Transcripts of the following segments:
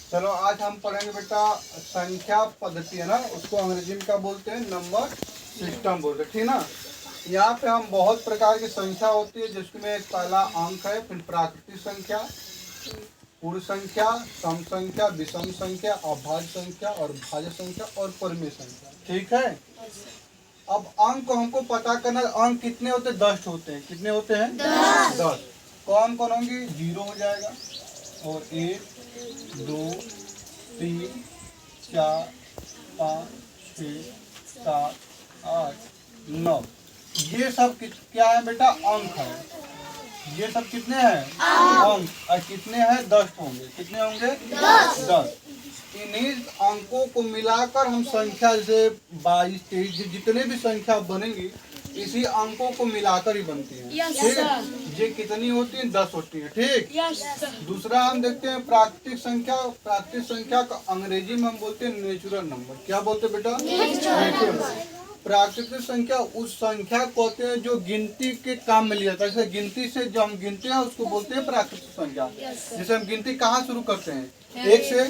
चलो आज हम पढ़ेंगे बेटा संख्या पद्धति है ना, उसको अंग्रेजी में क्या बोलते हैं, नंबर सिस्टम बोलते हैं, ठीक ना। यहाँ पे हम बहुत प्रकार की संख्या होती है, जिसमें पहला अंक है, फिर प्राकृतिक संख्या, पूर्ण संख्या, सम संख्या, विषम संख्या, अभाज्य संख्या और भाज्य संख्या और परिमेय संख्या, ठीक है। अब अंक को हमको पता करना, अंक कितने होते हैं, 10 होते हैं। कितने होते हैं, 10। कौन कौन होंगे, 0 हो जाएगा और 1 2 3 4 5 6 7 8 9, ये सब क्या है बेटा, अंक है। ये सब कितने हैं, अंक। और कितने हैं, 10 होंगे। कितने होंगे, 10। इन्हीं अंकों को मिलाकर हम संख्या, जैसे 22 23 जितने भी संख्या बनेंगी इसी अंकों को मिलाकर ही बनती है, ठीक है। ये कितनी होती है, 10 होती है, ठीक। दूसरा हम देखते हैं प्राकृतिक संख्या। प्राकृतिक संख्या का अंग्रेजी में हम बोलते हैं नेचुरल नंबर। क्या बोलते हैं बेटा, नेचुरल। प्राकृतिक संख्या उस संख्या को कहते हैं जो गिनती के काम में लिया जाता है। जैसे गिनती से जो हम गिनते हैं उसको बोलते हैं प्राकृतिक संख्या। जैसे हम गिनती कहाँ शुरू करते हैं, 1 से।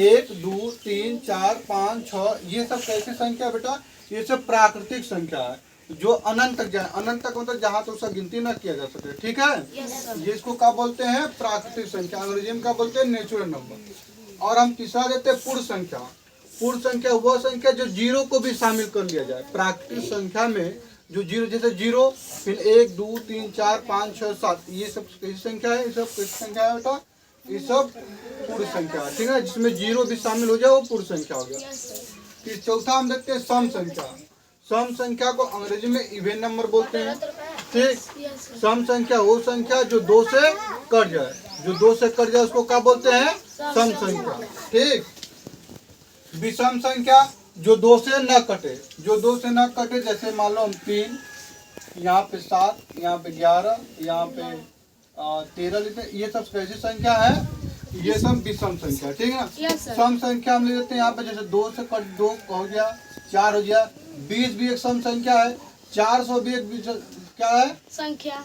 1 2 3 4 5 6, ये सब कैसी संख्या बेटा, ये सब प्राकृतिक संख्या है जो अनंत तक जाए। अनंत तक मतलब जहाँ तो उसका गिनती ना किया जा सके, ठीक है। ये इसको क्या बोलते हैं, प्राकृतिक संख्या। अंग्रेजी में क्या बोलते हैं, नेचुरल नंबर। और हम तीसरा देते हैं पूर्ण संख्या। पूर्ण संख्या वह संख्या जो 0 को भी शामिल कर लिया जाए। प्राकृतिक संख्या में जो 0, जैसे 0 फिर 1 2 3 4 5 6 7, ये सब कैसी संख्या है, ये सब कैसी संख्या है बेटा, ये सब पूर्ण संख्या है, ठीक है। जिसमें 0 भी शामिल हो जाए वो पूर्ण संख्या हो गया। फिर चौथा हम देखते हैं सम संख्या। सम संख्या को अंग्रेजी में इवन नंबर बोलते हैं, ठीक। सम संख्या वो संख्या जो 2 से कट जाए। जो 2 से कट जाए उसको क्या बोलते हैं, सम संख्या, ठीक। विषम संख्या जो 2 से न कटे। जो 2 से न कटे, जैसे मान लो हम 3, यहाँ पे 7, यहाँ पे 11, यहाँ पे 13 लेते हैं, ये सब कैसी संख्या है, ये सब विषम संख्या, ठीक है ना। सम संख्या हम ले लेते हैं यहाँ पे, जैसे 2 से कट 2 हो गया, 4 हो गया। 20 भी एक सम संख्या है। 400 भी एक क्या है, संख्या,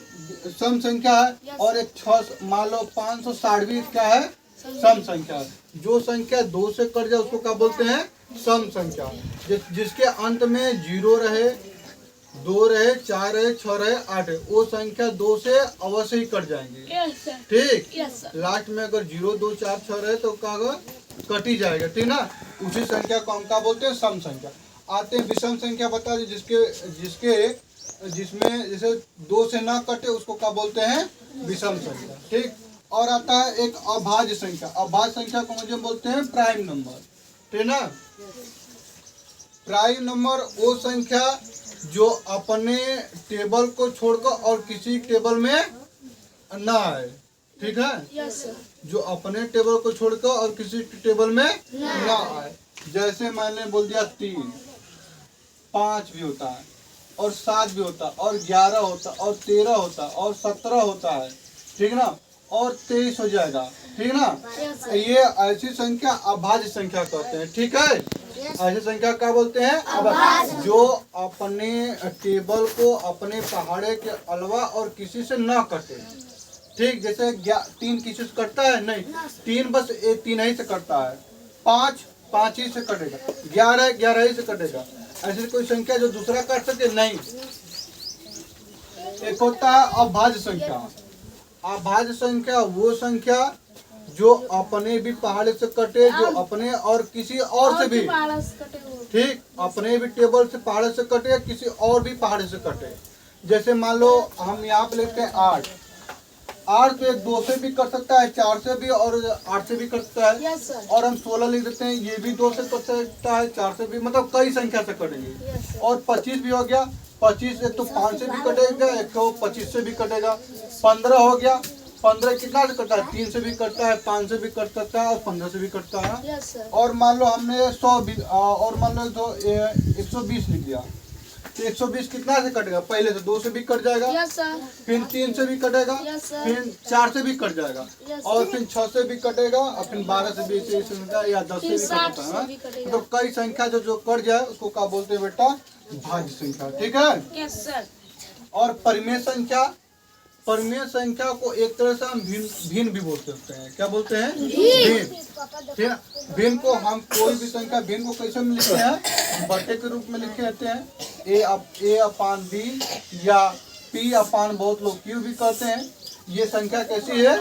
सम संख्या है। और एक 6 मान लो 560 भी क्या है, सम संख्या है। जो संख्या 2 से कट जाए उसको क्या बोलते हैं, सम संख्या। जिसके अंत में 0 रहे, 2 रहे, 4 रहे, 6 रहे, 8 रहे, वो संख्या 2 से अवश्य ही कट जाएंगे, ठीक। लास्ट में अगर 0 2 4 6 रहे तो क्या कट ही जाएगा, ठीक ना। उसी संख्या को हम क्या बोलते हैं, सम संख्या। आते हैं विषम संख्या, बता दें जिसमें जैसे 2 से ना कटे उसको क्या बोलते हैं, विषम संख्या, ठीक। और आता है एक अभाज्य संख्या। अभाज्य संख्या को मुझे बोलते हैं प्राइम नंबर, ठीक ना। प्राइम नंबर वो संख्या जो अपने टेबल को छोड़कर और किसी टेबल में ना आए, ठीक है। जो अपने टेबल को छोड़कर और किसी टेबल में ना आए। जैसे मैंने बोल दिया 3, 5 भी होता है और 7 भी होता है और 11 होता है और 13 होता है और 17 होता है, ठीक ना। और 23 हो जाएगा, ठीक ना। ये ऐसी संख्या अभाज्य संख्या कहते हैं, ठीक है। ऐसी संख्या क्या बोलते हैं, अभाज्य। जो अपने टेबल को अपने पहाड़े के अलावा और किसी से ना कटे, ठीक। जैसे 3 किसी से कटता है, नहीं, 3 बस 3 ही से कटता है। 5 5 ही से कटेगा। 11 11 ही से कटेगा। ऐसी कोई संख्या जो दूसरा काट सके, नहीं। एक होता है अभाज्य संख्या। अभाज्य संख्या वो संख्या जो अपने भी पहाड़ से कटे, जो अपने और किसी और से भी, ठीक, अपने भी टेबल से पहाड़ से कटे, किसी और भी पहाड़ से कटे। जैसे मान लो हम यहाँ पे लेते हैं 8 तो 2 से भी कर सकता है, 4 से भी और 8 से भी कर सकता है। और हम 16 लिख देते हैं, ये भी 2 से कर सकता है, 4 से भी, मतलब कई संख्या से कटेंगे। और 25 भी हो गया। 25 एक तो 5 से भी कटेगा, एक तो 25 से भी कटेगा। 15 हो गया। 15 कितना से कटता है, 3 से भी कटता है, 5 से भी कट सकता है और 15 से भी कटता है। और मान लो हमने 100 भी, और मान लो तो 120 लिख दिया, तो 120 कितना से कटेगा, पहले से 2 से भी कट जाएगा, फिर 3 से भी कटेगा, फिर 4 से भी कट जाएगा, और फिर 6 से भी कटेगा, और फिर 12 से भी या 10 से भी कटता है। तो कई संख्या जो कट जाए उसको क्या बोलते हैं बेटा, भाज्य संख्या, ठीक है। और परिमेय संख्या। परमेय संख्या को एक तरह से हम भिन्न भी बोल सकते हैं। क्या बोलते हैं? भिन्न। ठीक है, भिन्न को हम कोई भी संख्या भिन्न को कैसे में लिखते हैं? बटे के रूप में लिखे रहते हैं, ए अपान बी या पी अपान बहुत लोग क्यू भी कहते हैं। ये संख्या कैसी है?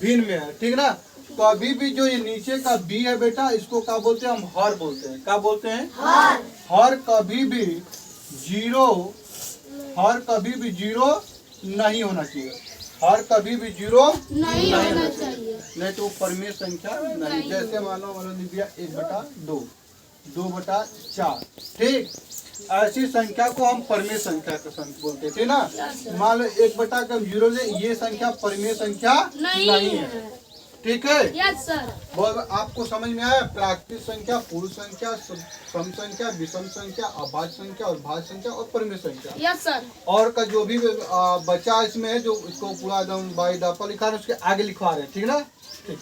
भिन्न में है। ठीक ना? तो अभी भी जो ये नीचे का बी है बेटा, इसको क्या बोलते हैं? हम हर बोलते हैं। क्या बोलते हैं? हर कभी भी जीरो नहीं होना चाहिए। हर कभी भी जीरो नहीं होना चाहिए, नहीं तो परमेय संख्या नहीं। जैसे मानो दिया 1/2, 2/4। ठीक, ऐसी संख्या को हम परमेय संख्या का संख्या बोलते थे ना। मान लो 1/0 ये संख्या परमेय संख्या नहीं है। ठीक है? Yes sir. आपको समझ में आया? प्राकृतिक संख्या, पूर्ण संख्या, सम संख्या, विषम संख्या, अभाज्य संख्या और भाज्य संख्या और परमेय संख्या। Yes sir. और का जो भी बचा इसमें है, जो इसको पूरा एकदम बाई दफा लिखा है, उसके आगे लिखवा रहे हैं। ठीक ना? ठीक।